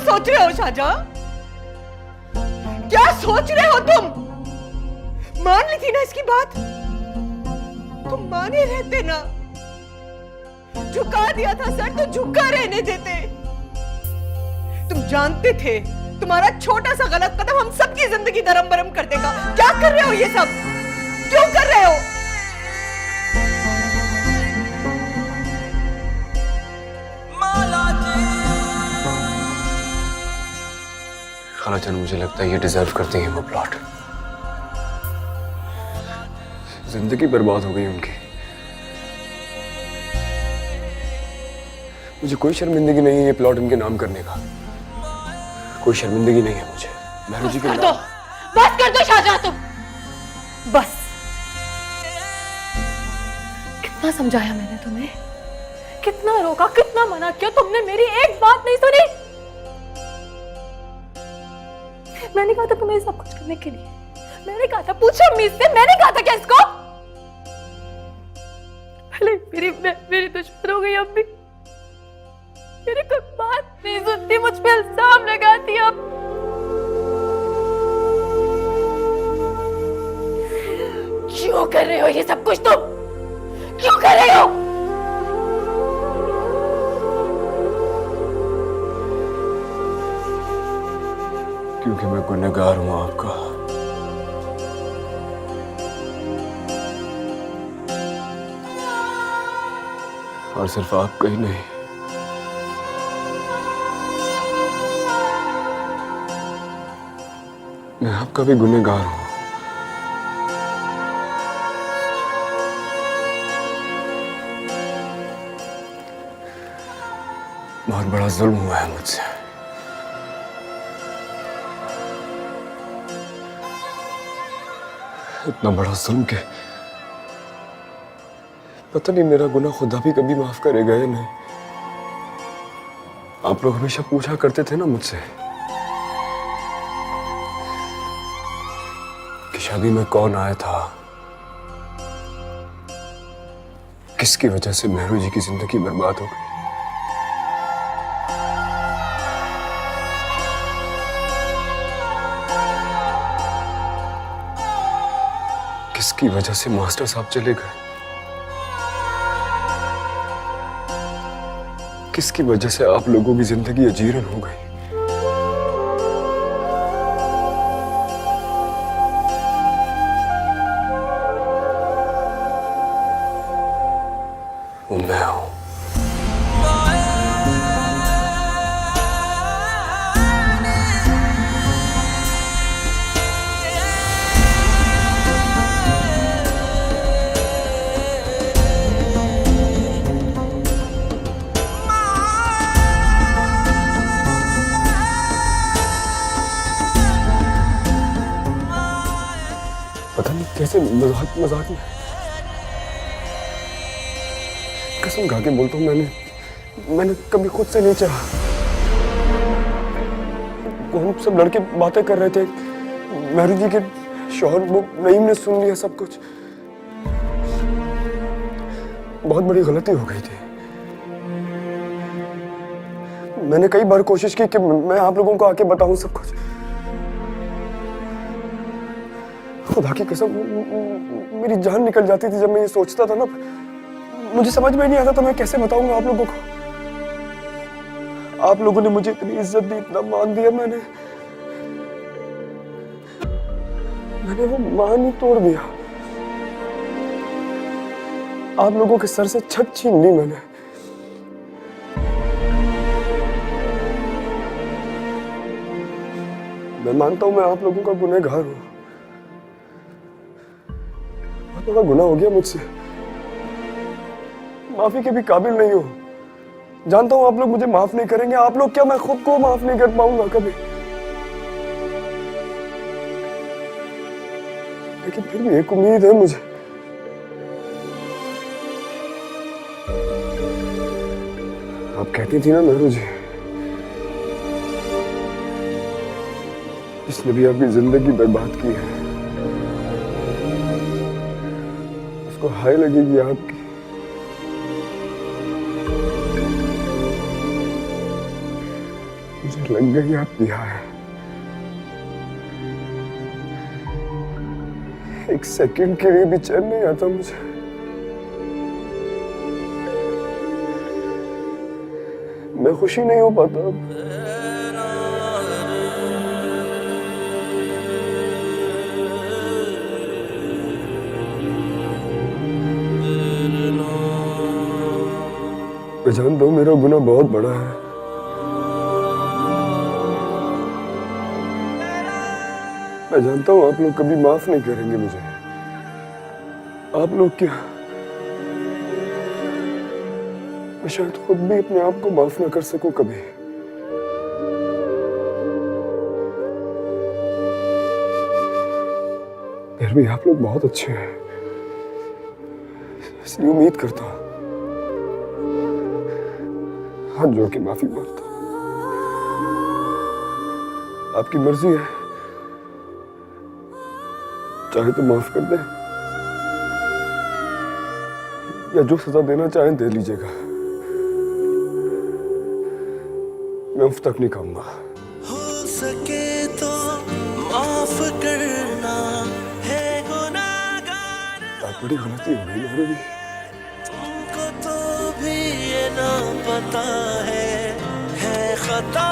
सोच रहे हो शाहजहां? क्या सोच रहे हो तुम? मान ली थी ना इसकी बात? तुम माने रहते ना, झुका दिया था सर तो झुका रहने देते। तुम जानते थे तुम्हारा छोटा सा गलत कदम हम सबकी जिंदगी दरम बरम कर देगा। क्या कर रहे हो ये सब? क्यों कर रहे हो? खालाजान, मुझे लगता है ये डिजर्व करती हैं वो प्लॉट। जिंदगी बर्बाद हो गई उनकी। मुझे कोई शर्मिंदगी नहीं है ये प्लॉट इनके नाम करने का। कोई शर्मिंदगी नहीं है मुझे। महरू जी के नाम। बस कर दो शाहजहां तुम। बस। कितना समझाया मैंने तुम्हें, कितना रोका, कितना मना किया, तुमने मेरी एक बात नहीं सुनी। मैंने कहा था तुम्हें सब कुछ करने के लिए। मैंने कहा था, पूछो अम्मी से, मैंने कहा था क्या इसको? पहले मेरी दुश्मन हो गई अम्मी। मेरी कोई बात नहीं सुनती, मुझ पे इल्जाम लगाती। अब क्यों कर रहे हो ये सब कुछ तुम? क्यों कर रहे हो? क्योंकि मैं गुनहगार हूं आपका। और सिर्फ आपका ही नहीं, मैं आपका भी गुनहगार हूं। बहुत बड़ा जुल्म हुआ है मुझसे। इतना बड़ा जुल्म के पता नहीं मेरा गुनाह खुदा भी कभी माफ करेगा या नहीं। आप लोग हमेशा पूछा करते थे ना मुझसे कि शादी में कौन आया था, किसकी वजह से महरू जी की जिंदगी बर्बाद हो गई। किसकी वजह से मास्टर साहब चले गए, किसकी वजह से आप लोगों की जिंदगी अजीरन हो गई। वो मैं हूं। पता नहीं कैसे मजाक में कसम खा के बोलता हूँ, मैंने कभी खुद से नहीं चाहा। वो हम सब लड़के बातें कर रहे थे, महरू जी के शौहर वो नईम ने सुन लिया सब कुछ। बहुत बड़ी गलती हो गई थी। मैंने कई बार कोशिश की कि मैं आप लोगों को आके बताऊं सब कुछ। खुदा की कसम मेरी जान निकल जाती थी जब मैं ये सोचता था ना। मुझे समझ में नहीं आता था मैं कैसे बताऊंगा आप लोगों को। आप लोगों ने मुझे इतनी इज्जत दी, इतना मान दिया, मैंने वो मान ही तोड़ दिया। आप लोगों के सर से छत छीन ली मैंने। मैं मानता हूं मैं आप लोगों का गुनहगार हूं। बहुत बड़ा गुनाह हो गया मुझसे। माफी के भी काबिल नहीं हो। जानता हूं आप लोग मुझे माफ नहीं करेंगे। आप लोग क्या, मैं खुद को माफ नहीं कर पाऊंगा कभी। लेकिन फिर भी एक उम्मीद है मुझे। आप कहती थी ना महरू जी, इसने भी आपकी जिंदगी बर्बाद की है, उसको हाय लगेगी आपकी। मुझे आग लग गई, आप दिया है। एक सेकंड के लिए भी चैन नहीं आता मुझे। मैं खुशी नहीं हो पाता अब। मैं जानता हूं मेरा गुनाह बहुत बड़ा है। मैं जानता हूं आप लोग कभी माफ नहीं करेंगे मुझे। आप लोग क्या, मैं शायद खुद भी अपने आप को माफ ना कर सकूं कभी। फिर भी आप लोग बहुत अच्छे हैं, इसलिए उम्मीद करता हूं, हाथ जोड़ के माफी मांगता हूं। आपकी मर्जी है, चाहे तो माफ कर दें या जो सजा देना चाहें दे लीजिएगा। मैं उफ तक नहीं कहूंगा। हो सके तो माफ करना है गुनाहगार। बड़ी गलती हो गई मेरे भी। तुमको तो भी ये ना पता है खता